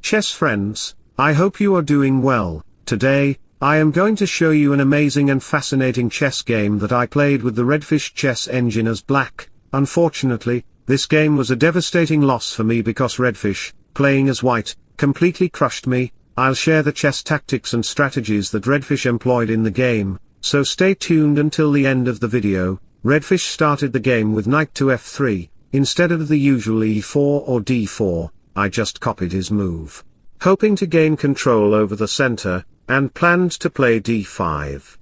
Chess friends, I hope you are doing well. Today, I am going to show you an amazing and fascinating chess game that I played with the RedFish chess engine as black. Unfortunately, this game was a devastating loss for me because RedFish, playing as white, completely crushed me. I'll share the chess tactics and strategies that RedFish employed in the game, so stay tuned until the end of the video. RedFish started the game with knight to f3, instead of the usual e4 or d4, I just copied his move, hoping to gain control over the center, and planned to play d5.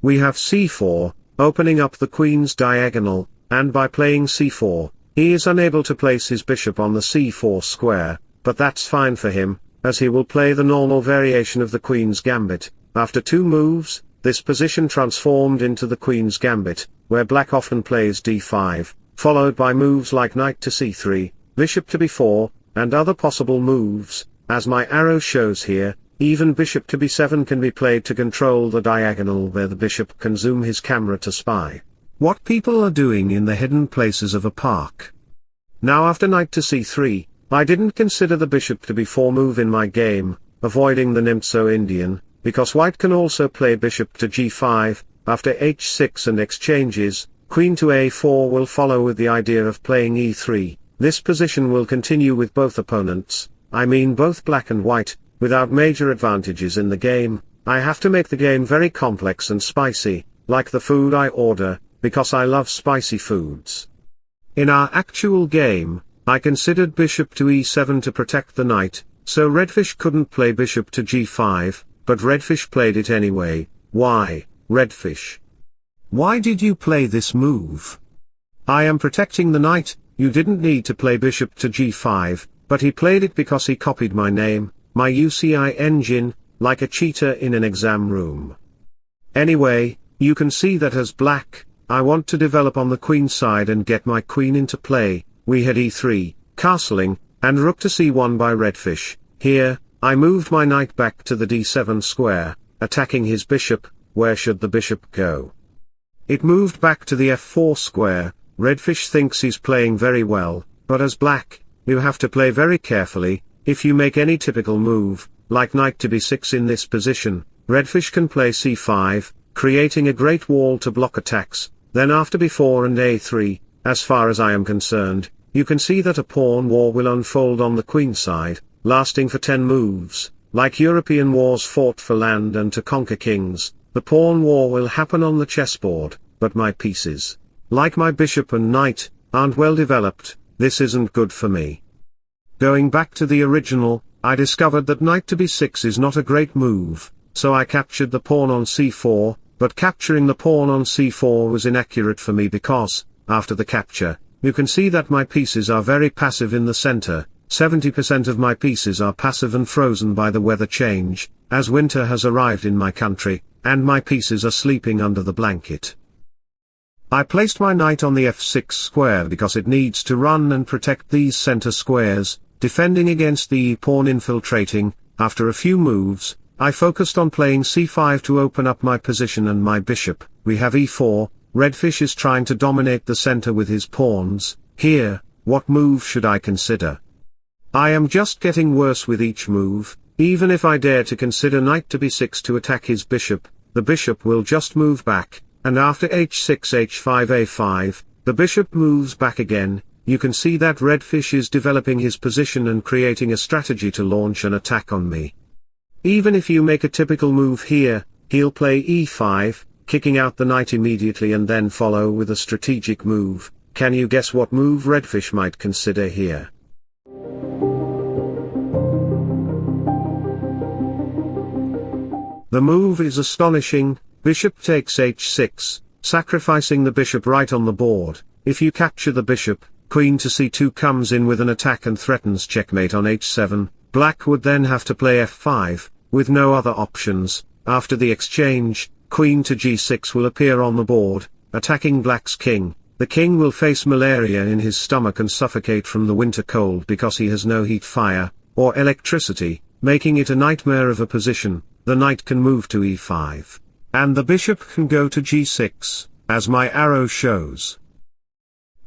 We have c4, opening up the queen's diagonal, and by playing c4, he is unable to place his bishop on the c4 square, but that's fine for him, as he will play the normal variation of the queen's gambit. After two moves, this position transformed into the queen's gambit, where black often plays d5, followed by moves like knight to c3, bishop to b4, and other possible moves. As my arrow shows here, even bishop to b7 can be played to control the diagonal where the bishop can zoom his camera to spy what people are doing in the hidden places of a park. Now after knight to c3, I didn't consider the bishop to b4 move in my game, avoiding the Nimtso Indian, because white can also play bishop to g5, after h6 and exchanges, queen to a4 will follow with the idea of playing e3. This position will continue with both opponents, I mean both black and white, without major advantages in the game. I have to make the game very complex and spicy, like the food I order, because I love spicy foods. In our actual game, I considered bishop to e7 to protect the knight, so RedFish couldn't play bishop to g5, but RedFish played it anyway. Why, RedFish? Why did you play this move? I am protecting the knight. You didn't need to play bishop to g5, but he played it because he copied my name, my UCI engine, like a cheater in an exam room. Anyway, you can see that as black, I want to develop on the queen side and get my queen into play. We had e3, castling, and rook to c1 by RedFish. Here, I moved my knight back to the d7 square, attacking his bishop. Where should the bishop go? It moved back to the f4 square. RedFish thinks he's playing very well, but as black, you have to play very carefully. If you make any typical move, like knight to b6 in this position, RedFish can play c5, creating a great wall to block attacks. Then after b4 and a3, as far as I am concerned, you can see that a pawn war will unfold on the queen side, lasting for 10 moves, like European wars fought for land and to conquer kings. The pawn war will happen on the chessboard, but my pieces, like my bishop and knight, aren't well developed. This isn't good for me. Going back to the original, I discovered that knight to b6 is not a great move, so I captured the pawn on c4, but capturing the pawn on c4 was inaccurate for me because, after the capture, you can see that my pieces are very passive in the center. 70% of my pieces are passive and frozen by the weather change, as winter has arrived in my country, and my pieces are sleeping under the blanket. I placed my knight on the f6 square because it needs to run and protect these center squares, defending against the e-pawn infiltrating. After a few moves, I focused on playing c5 to open up my position and my bishop. We have e4, RedFish is trying to dominate the center with his pawns. Here, what move should I consider? I am just getting worse with each move. Even if I dare to consider knight to b6 to attack his bishop, the bishop will just move back. And after h6 h5 a5, the bishop moves back again. You can see that RedFish is developing his position and creating a strategy to launch an attack on me. Even if you make a typical move here, he'll play e5, kicking out the knight immediately and then follow with a strategic move. Can you guess what move RedFish might consider here? The move is astonishing. Bishop takes h6, sacrificing the bishop right on the board. If you capture the bishop, queen to c2 comes in with an attack and threatens checkmate on h7. Black would then have to play f5, with no other options. After the exchange, queen to g6 will appear on the board, attacking black's king. The king will face malaria in his stomach and suffocate from the winter cold because he has no heat, fire, or electricity, making it a nightmare of a position. The knight can move to e5. And the bishop can go to g6, as my arrow shows.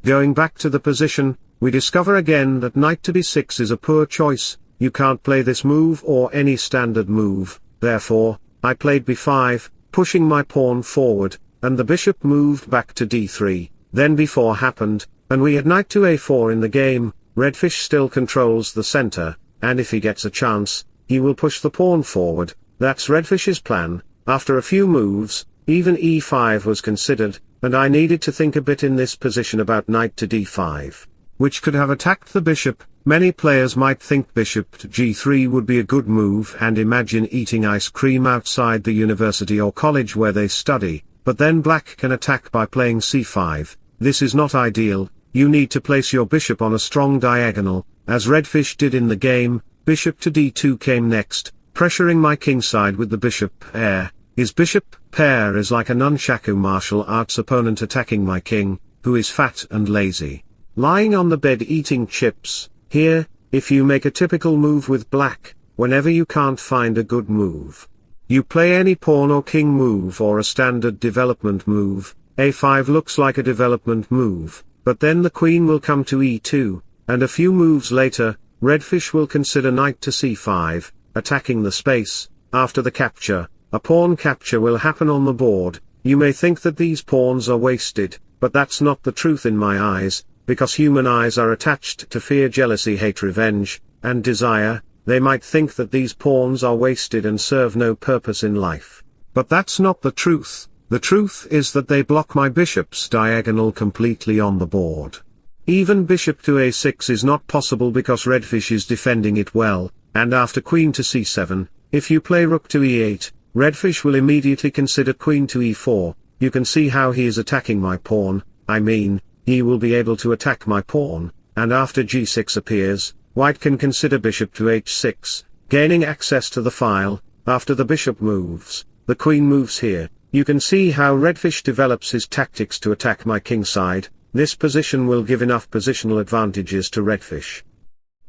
Going back to the position, we discover again that knight to b6 is a poor choice. you can't play this move or any standard move, therefore, I played b5, pushing my pawn forward, and the bishop moved back to d3, then b4 happened, and we had knight to a4 in the game. RedFish still controls the center, and if he gets a chance, he will push the pawn forward. That's RedFish's plan. After a few moves, even e5 was considered, and I needed to think a bit in this position about knight to d5, which could have attacked the bishop. Many players might think bishop to g3 would be a good move and imagine eating ice cream outside the university or college where they study, but then black can attack by playing c5. This is not ideal. You need to place your bishop on a strong diagonal, as RedFish did in the game. Bishop to d2 came next, pressuring my kingside with the bishop pair. His bishop pair is like a nunchaku martial arts opponent attacking my king, who is fat and lazy, lying on the bed eating chips. Here, if you make a typical move with black, whenever you can't find a good move, you play any pawn or king move or a standard development move. a5 looks like a development move, but then the queen will come to e2, and a few moves later, RedFish will consider knight to c5, attacking the space. After the capture, a pawn capture will happen on the board. You may think that these pawns are wasted, but that's not the truth in my eyes, because human eyes are attached to fear, jealousy, hate, revenge, and desire. They might think that these pawns are wasted and serve no purpose in life. But that's not the truth. The truth is that they block my bishop's diagonal completely on the board. Even bishop to a6 is not possible because RedFish is defending it well, and after queen to c7, if you play rook to e8, RedFish will immediately consider queen to e4. You can see how he is attacking my pawn. I mean, he will be able to attack my pawn, and after g6 appears, white can consider bishop to h6, gaining access to the file. After the bishop moves, the queen moves here. You can see how RedFish develops his tactics to attack my kingside. This position will give enough positional advantages to RedFish.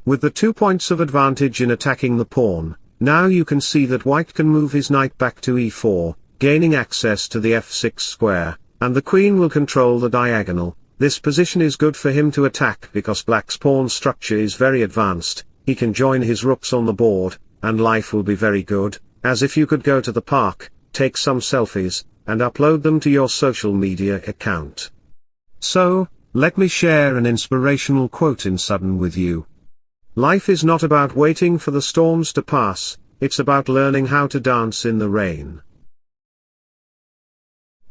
With the 2 points of advantage in attacking the pawn, now you can see that white can move his knight back to e4, gaining access to the f6 square, and the queen will control the diagonal. This position is good for him to attack because black's pawn structure is very advanced. He can join his rooks on the board, and life will be very good, as if you could go to the park, take some selfies, and upload them to your social media account. So, let me share an inspirational quote in sudden with you. Life is not about waiting for the storms to pass, it's about learning how to dance in the rain.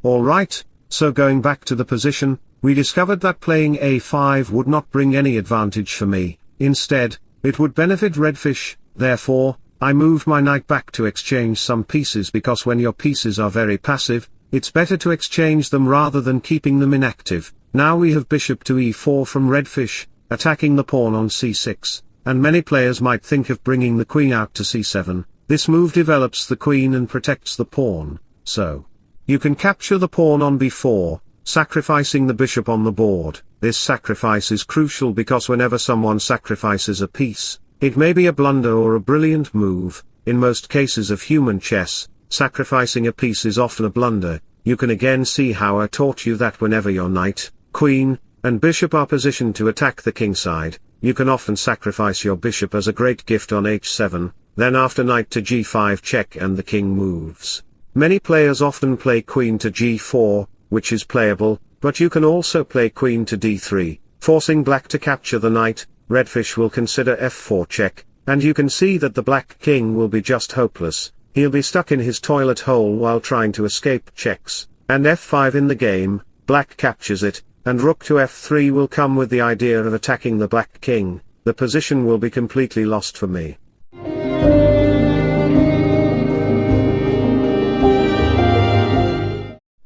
Alright, so going back to the position, we discovered that playing a5 would not bring any advantage for me. Instead, it would benefit RedFish. Therefore, I moved my knight back to exchange some pieces, because when your pieces are very passive, it's better to exchange them rather than keeping them inactive. Now we have bishop to e4 from RedFish, attacking the pawn on c6, and many players might think of bringing the queen out to c7. This move develops the queen and protects the pawn, so you can capture the pawn on b4, sacrificing the bishop on the board. This sacrifice is crucial because whenever someone sacrifices a piece, it may be a blunder or a brilliant move. In most cases of human chess, sacrificing a piece is often a blunder. You can again see how I taught you that whenever your knight, queen, and bishop are positioned to attack the kingside, you can often sacrifice your bishop as a great gift on h7, then after knight to g5 check and the king moves. Many players often play queen to g4, which is playable, but you can also play queen to d3, forcing black to capture the knight. RedFish will consider f4 check, and you can see that the black king will be just hopeless. He'll be stuck in his toilet hole while trying to escape checks, and f5 in the game, black captures it, and rook to f3 will come with the idea of attacking the black king. The position will be completely lost for me.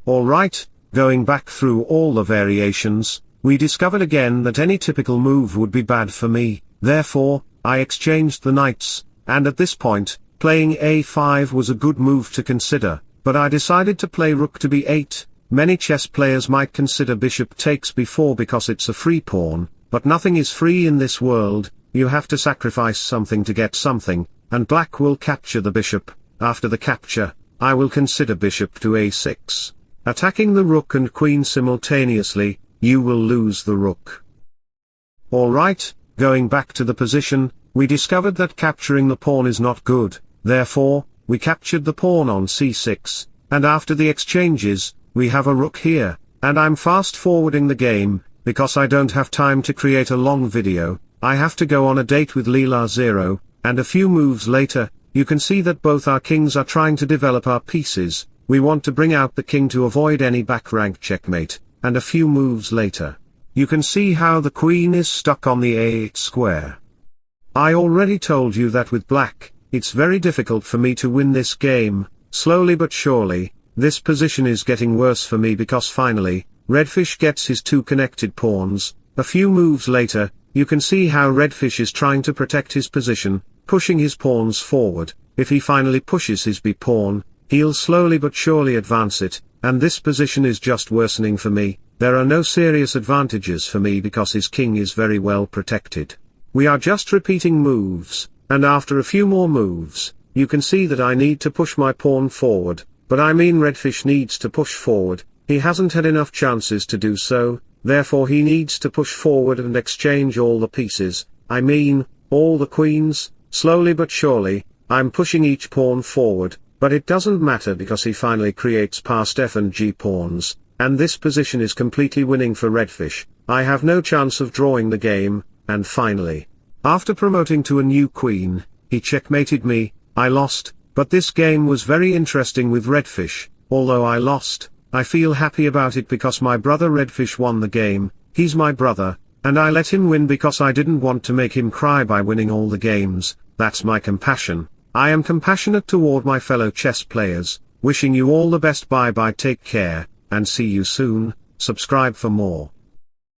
Alright, going back through all the variations, we discovered again that any typical move would be bad for me. Therefore, I exchanged the knights, and at this point, playing a5 was a good move to consider, but I decided to play rook to b8. Many chess players might consider bishop takes b4 because it's a free pawn, but nothing is free in this world. You have to sacrifice something to get something, and black will capture the bishop. After the capture, I will consider bishop to a6. Attacking the rook and queen simultaneously, you will lose the rook. Alright, going back to the position, we discovered that capturing the pawn is not good, therefore, we captured the pawn on c6, and after the exchanges, we have a rook here, and I'm fast forwarding the game, because I don't have time to create a long video, I have to go on a date with Leela 0, and a few moves later, you can see that both our kings are trying to develop our pieces, we want to bring out the king to avoid any back rank checkmate, and a few moves later, you can see how the queen is stuck on the a8 square. I already told you that with black, it's very difficult for me to win this game, slowly but surely, this position is getting worse for me because finally, RedFish gets his two connected pawns, a few moves later, you can see how RedFish is trying to protect his position, pushing his pawns forward, if he finally pushes his b pawn, he'll slowly but surely advance it, and this position is just worsening for me, there are no serious advantages for me because his king is very well protected. We are just repeating moves, and after a few more moves, you can see that I need to push my pawn forward, but I mean RedFish needs to push forward, he hasn't had enough chances to do so, therefore he needs to push forward and exchange all the pieces, I mean, all the queens, slowly but surely, I'm pushing each pawn forward, but it doesn't matter because he finally creates past f and g pawns, and this position is completely winning for RedFish, I have no chance of drawing the game, and finally, after promoting to a new queen, he checkmated me, I lost, but this game was very interesting with RedFish, although I lost, I feel happy about it because my brother RedFish won the game, he's my brother, and I let him win because I didn't want to make him cry by winning all the games, that's my compassion, I am compassionate toward my fellow chess players, wishing you all the best, bye bye, take care, and see you soon, subscribe for more.